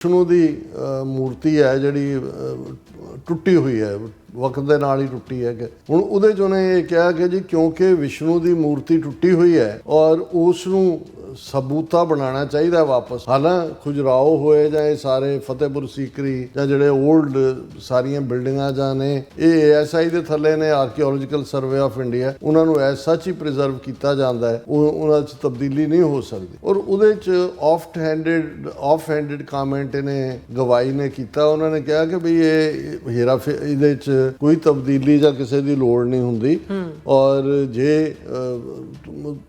ਵਿਸ਼ਨੂੰ ਦੀ ਮੂਰਤੀ ਹੈ ਜਿਹੜੀ ਟੁੱਟੀ ਹੋਈ ਹੈ, ਵਕਤ ਦੇ ਨਾਲ ਹੀ ਟੁੱਟੀ ਹੈ। ਕਿ ਹੁਣ ਉਹਦੇ 'ਚ ਉਹਨੇ ਇਹ ਕਿਹਾ ਕਿ ਜੀ ਕਿਉਂਕਿ ਵਿਸ਼ਨੂੰ ਦੀ ਮੂਰਤੀ ਟੁੱਟੀ ਹੋਈ ਹੈ ਔਰ ਉਸ ਨੂੰ ਸਬੂਤਾ ਬਣਾਉਣਾ ਚਾਹੀਦਾ ਵਾਪਸ। ਹਾਲਾਂਕਿ ਖੁਜਰਾਓ ਹੋਏ ਜਾਂ ਇਹ ਸਾਰੇ ਫਤਿਹਪੁਰ ਸੀਕਰੀ ਜਾਂ ਜਿਹੜੇ ਓਲਡ ਸਾਰੀਆਂ ਬਿਲਡਿੰਗਾਂ ਜਾਂ ਨੇ ਇਹ ASI ਦੇ ਥੱਲੇ ਨੇ, ਆਰਕੀਓਲੋਜੀਕਲ ਸਰਵੇ ਆਫ ਇੰਡੀਆ, ਉਹਨਾਂ ਨੂੰ ਐਸ ਸੱਚ ਹੀ ਪ੍ਰੀਜ਼ਰਵ ਕੀਤਾ ਜਾਂਦਾ ਹੈ, ਉਹਨਾਂ 'ਚ ਤਬਦੀਲੀ ਨਹੀਂ ਹੋ ਸਕਦੀ। ਔਰ ਉਹਦੇ 'ਚ ਆਫ ਹੈਂਡਡ ਕਾਮੈਂਟ ਇਹਨੇ ਗਵਾਈ ਨੇ ਕੀਤਾ। ਉਹਨਾਂ ਨੇ ਕਿਹਾ ਕਿ ਵੀ ਇਹ ਹੀਰਾ ਇਹਦੇ 'ਚ ਕੋਈ ਤਬਦੀਲੀ ਜਾਂ ਕਿਸੇ ਦੀ ਲੋੜ ਨਹੀਂ ਹੁੰਦੀ ਔਰ ਜੇ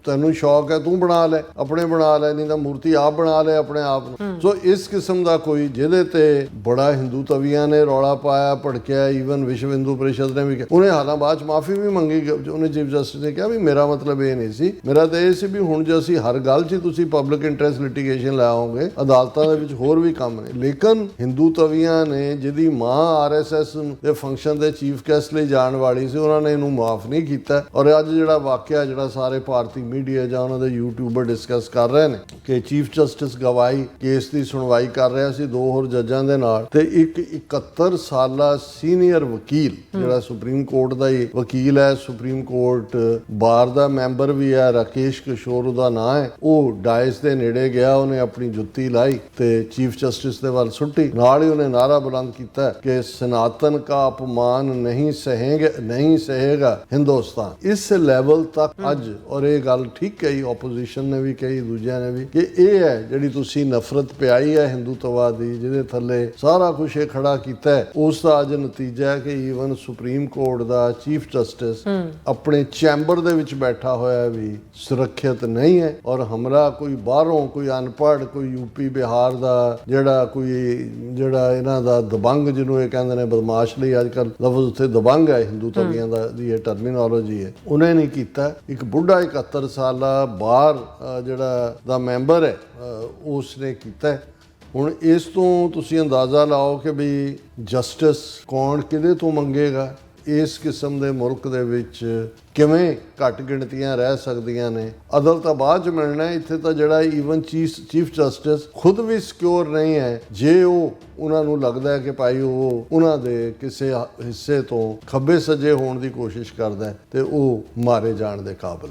ਤੈਨੂੰ ਸ਼ੌਕ ਹੈ ਤੂੰ ਬਣਾ ਲੈ, ਆਪਣੇ ਬਣਾ ਲੈ, ਨਹੀਂ ਤਾਂ ਮੂਰਤੀ ਆਪ ਬਣਾ ਲੈ ਆਪਣੇ ਆਪ ਨੂੰ। ਸੋ ਇਸ ਕਿਸਮ ਦਾ ਕੋਈ ਜਿਹਦੇ ਤੇ ਬੜਾ ਹਿੰਦੂ ਤਵੀਆਂ ਨੇ ਰੌਲਾ ਪਾਇਆ, ਭੜਕਿਆ, ਈਵਨ ਵਿਸ਼ਵ ਹਿੰਦੂ ਪਰਿਸ਼ਦ ਨੇ ਵੀ ਕਿਹਾ। ਉਹਨੇ ਹਾਲਾਂ ਬਾਅਦ ਚ ਮਾਫੀ ਵੀ ਮੰਗੀ। ਉਹਨੇ ਚੀਫ ਜਸਟਿਸ ਨੇ ਕਿਹਾ ਵੀ ਮੇਰਾ ਮਤਲਬ ਇਹ ਨਹੀਂ ਸੀ, ਮੇਰਾ ਤਾਂ ਇਹ ਸੀ ਵੀ ਹੁਣ ਜੇ ਅਸੀਂ ਹਰ ਗੱਲ 'ਚ ਤੁਸੀਂ ਪਬਲਿਕ ਇੰਟਰਸਟ ਲਿਟੀਗੇਸ਼ਨ ਲਾਓਗੇ, ਅਦਾਲਤਾਂ ਦੇ ਵਿੱਚ ਹੋਰ ਵੀ ਕੰਮ ਨੇ। ਲੇਕਿਨ ਹਿੰਦੂ ਤਵੀਆਂ ਨੇ ਜਿਹਦੀ ਮਾਂ RSS ਦੇ ਫੰਕਸ਼ਨ ਦੇ ਚੀਫ ਗੈਸਟ ਲਈ ਜਾਣ ਵਾਲੀ ਸੀ, ਉਹਨਾਂ ਨੇ ਇਹਨੂੰ ਮਾਫ ਨਹੀਂ ਕੀਤਾ। ਔਰ ਅੱਜ ਜਿਹੜਾ ਵਾਕਿਆ ਜਿਹੜਾ ਸਾਰੇ ਭਾਰਤੀ ਮੀਡੀਆ ਜਾਂ ਉਹਨਾਂ ਦੇ ਯੂਟਿਊਬਰ ਡਿਸਕਸ ਕਰ ਰਹੇ ਨੇ ਕਿ ਚੀਫ ਜਸਟਿਸ ਗਵਾਈ ਕੇਸ ਦੀ ਸੁਣਵਾਈ ਕਰ ਰਿਹਾ ਸੀ 2 ਹੋਰ ਜੱਜਾਂ ਦੇ ਨਾਲ, ਤੇ ਇੱਕ 71 ਸਾਲਾ ਸੀਨੀਅਰ ਵਕੀਲ ਜਿਹੜਾ ਸੁਪਰੀਮ ਕੋਰਟ ਦਾ ਹੀ ਵਕੀਲ ਹੈ, ਸੁਪਰੀਮ ਕੋਰਟ ਬਾਰ ਦਾ ਮੈਂਬਰ ਵੀ ਹੈ, ਰਾਕੇਸ਼ ਕਿਸ਼ੋਰ ਉਹਦਾ ਨਾਂ ਹੈ, ਉਹ ਡਾਇਸ ਦੇ ਨੇੜੇ ਗਿਆ, ਉਹਨੇ ਆਪਣੀ ਜੁੱਤੀ ਲਾਈ ਤੇ ਚੀਫ ਜਸਟਿਸ ਦੇ ਵੱਲ ਸੁੱਟੀ। ਨਾਲ ਹੀ ਉਹਨੇ ਨਾਰਾ ਬੁਲੰਦ ਕੀਤਾ ਕਿ ਸਨਾਤਨ ਕਾ ਅਪਮਾਨ ਨਹੀਂ ਸਹੇਗਾ ਹਿੰਦੁਸਤਾਨ। ਇਸ ਲੈਵਲ ਤੱਕ ਅੱਜ, ਔਰ ਇਹ ਗੱਲ ਠੀਕ ਕਹੀ ਆਪੋਜੀਸ਼ਨ ਨੇ ਵੀ ਕਹੀ, ਦੂਜਿਆਂ ਨੇ ਵੀ, ਕਿ ਇਹ ਹੈ ਜਿਹੜੀ ਤੁਸੀਂ ਨਫ਼ਰਤ ਪਿਆਈ ਹੈ ਹਿੰਦੂਤਵਾ ਦੀ, ਜਿਹਦੇ ਥੱਲੇ ਸਾਰਾ ਕੁਝ ਇਹ ਖੜਾ ਕੀਤਾ ਹੈ, ਉਸ ਦਾ ਅੱਜ ਨਤੀਜਾ ਹੈ ਕਿ ਈਵਨ ਸੁਪਰੀਮ ਕੋਰਟ ਦਾ ਚੀਫ ਜਸਟਿਸ ਆਪਣੇ ਚੈਂਬਰ ਦੇ ਵਿੱਚ ਬੈਠਾ ਹੋਇਆ ਵੀ ਸੁਰੱਖਿਅਤ ਨਹੀਂ ਹੈ। ਔਰ ਹਮਲਾ ਕੋਈ ਬਾਹਰੋਂ, ਕੋਈ ਅਨਪੜ੍ਹ, ਕੋਈ UP ਬਿਹਾਰ ਦਾ ਜਿਹੜਾ ਇਹਨਾਂ ਦਾ ਦਬੰਗ, ਜਿਹਨੂੰ ਇਹ ਕਹਿੰਦੇ ਨੇ ਬਦਮਾਸ਼ ਲਈ ਅੱਜ ਕੱਲ੍ਹ ਲਫ਼ਜ਼ ਉੱਥੇ ਦਬੰਗ ਹੈ ਹਿੰਦੂ ਤਵੀਆਂ ਦੀ ਇਹ ਟਰਮੀਨੋਲੋਜੀ ਹੈ, ਉਹਨੇ ਨਹੀਂ ਕੀਤਾ। ਇੱਕ ਬੁੱਢਾ 71 ਸਾਲਾ ਬਾਰ ਜਿਹੜਾ ਦਾ ਮੈਂਬਰ ਹੈ ਉਸ ਨੇ ਕੀਤਾ। ਹੁਣ ਇਸ ਤੋਂ ਤੁਸੀਂ ਅੰਦਾਜ਼ਾ ਲਾਓ ਕਿ ਵੀ ਜਸਟਿਸ ਕੌਣ ਕਿਹਦੇ ਤੋਂ ਮੰਗੇਗਾ। ਇਸ ਕਿਸਮ ਦੇ ਮੁਲਕ ਦੇ ਵਿੱਚ ਕਿਵੇਂ ਘੱਟ ਗਿਣਤੀਆਂ ਰਹਿ ਸਕਦੀਆਂ ਨੇ। ਅਦਲ ਤਾਂ ਬਾਅਦ 'ਚ ਮਿਲਣਾ, ਇੱਥੇ ਤਾਂ ਜਿਹੜਾ ਈਵਨ ਚੀਫ ਜਸਟਿਸ ਖੁਦ ਵੀ ਸਿਕਿਉਰ ਨਹੀਂ ਹੈ। ਜੇ ਉਹਨਾਂ ਨੂੰ ਲੱਗਦਾ ਹੈ ਕਿ ਭਾਈ ਉਹ ਉਹਨਾਂ ਦੇ ਕਿਸੇ ਹਿੱਸੇ ਤੋਂ ਖੱਬੇ ਸੱਜੇ ਹੋਣ ਦੀ ਕੋਸ਼ਿਸ਼ ਕਰਦਾ ਹੈ ਤੇ ਉਹ ਮਾਰੇ ਜਾਣ ਦੇ ਕਾਬਿਲ।